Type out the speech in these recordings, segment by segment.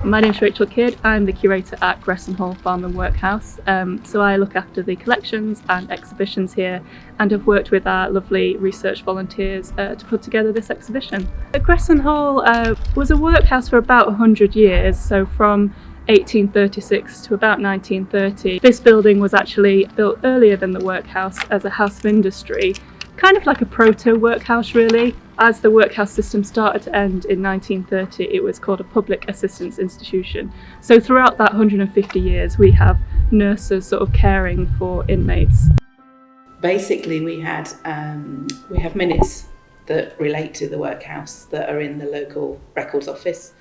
My name's Rachel Kidd. I'm the curator at Gressenhall Farm and Workhouse. So I look after the collections and exhibitions here and have worked with our lovely research volunteers to put together this exhibition. Gressenhall was a workhouse for about 100 years, so from 1836 to about 1930. This building was actually built earlier than the workhouse as a house of industry, kind of like a proto-workhouse really. As the workhouse system started to end in 1930, it was called a public assistance institution. So throughout that 150 years, we have nurses sort of caring for inmates. Basically, we have minutes that relate to the workhouse that are in the local records office.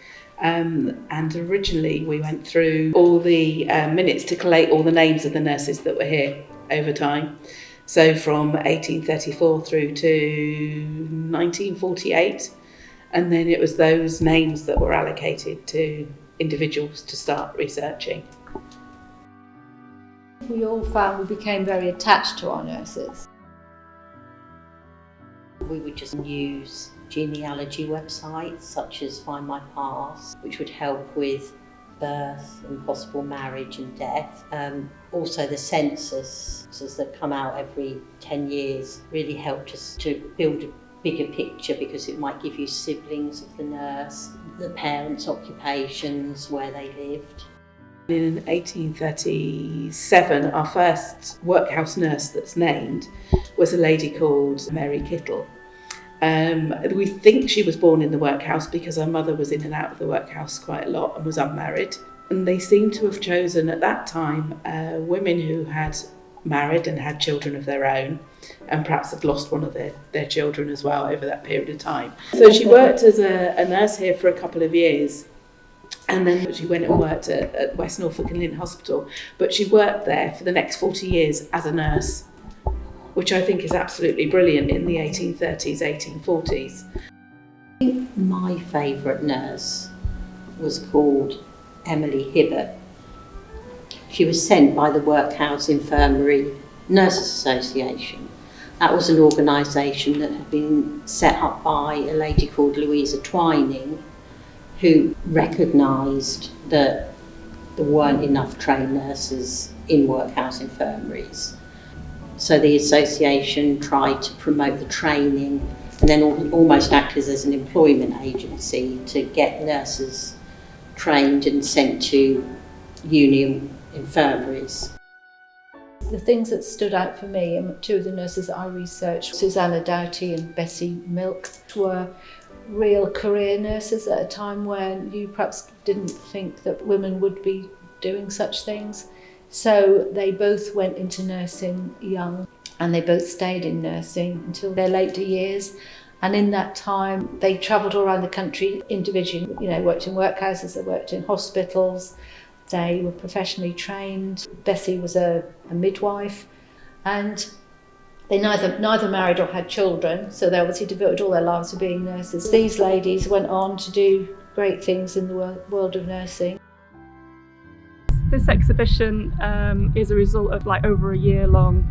And originally we went through all the minutes to collate all the names of the nurses that were here over time. So from 1834 through to 1948, and then it was those names that were allocated to individuals to start researching. We all found we became very attached to our nurses. We would just use genealogy websites such as Find My Past, which would help with birth and possible marriage and death. Also the censuses that come out every 10 years really helped us to build a bigger picture, because it might give you siblings of the nurse, the parents' occupations, where they lived. In 1837, our first workhouse nurse that's named was a lady called Mary Kittle. We think she was born in the workhouse because her mother was in and out of the workhouse quite a lot and was unmarried. And they seem to have chosen at that time women who had married and had children of their own, and perhaps had lost one of their children as well over that period of time. So she worked as a nurse here for a couple of years, and then she went and worked at West Norfolk and Lynn Hospital. But she worked there for the next 40 years as a nurse, which I think is absolutely brilliant in the 1830s, 1840s. I think my favourite nurse was called Emily Hibbert. She was sent by the Workhouse Infirmary Nurses Association. That was an organisation that had been set up by a lady called Louisa Twining, who recognised that there weren't enough trained nurses in workhouse infirmaries. So the association tried to promote the training and then almost acted as an employment agency to get nurses trained and sent to union infirmaries. The things that stood out for me, and two of the nurses that I researched, Susanna Doughty and Bessie Milk, were real career nurses at a time when you perhaps didn't think that women would be doing such things. So they both went into nursing young, and they both stayed in nursing until their later years. And in that time, they travelled all around the country individually. Worked in workhouses, they worked in hospitals, they were professionally trained. Bessie was a midwife, and they neither married or had children, so they obviously devoted all their lives to being nurses. These ladies went on to do great things in the world of nursing. This exhibition is a result of over a year-long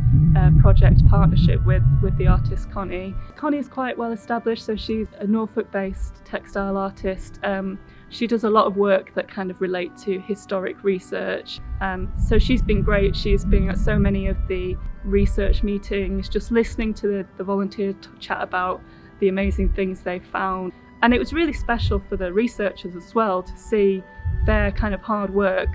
project partnership with the artist Connie. Connie is quite well established, so she's a Norfolk-based textile artist. She does a lot of work that kind of relate to historic research. So she's been great. She's been at so many of the research meetings, just listening to the volunteers chat about the amazing things they found. And it was really special for the researchers as well to see their kind of hard work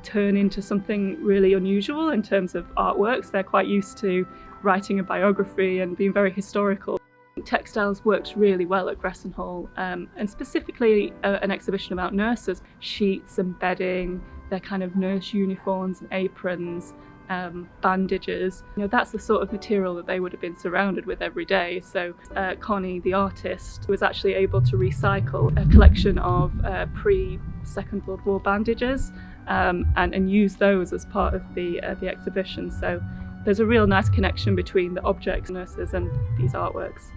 turn into something really unusual in terms of artworks. They're quite used to writing a biography and being very historical. Textiles works really well at Gressenhall, and specifically an exhibition about nurses. Sheets and bedding, their kind of nurse uniforms and aprons, bandages. That's the sort of material that they would have been surrounded with every day. So Connie, the artist, was actually able to recycle a collection of pre-Second World War bandages and use those as part of the exhibition. So there's a real nice connection between the objects, nurses, and these artworks.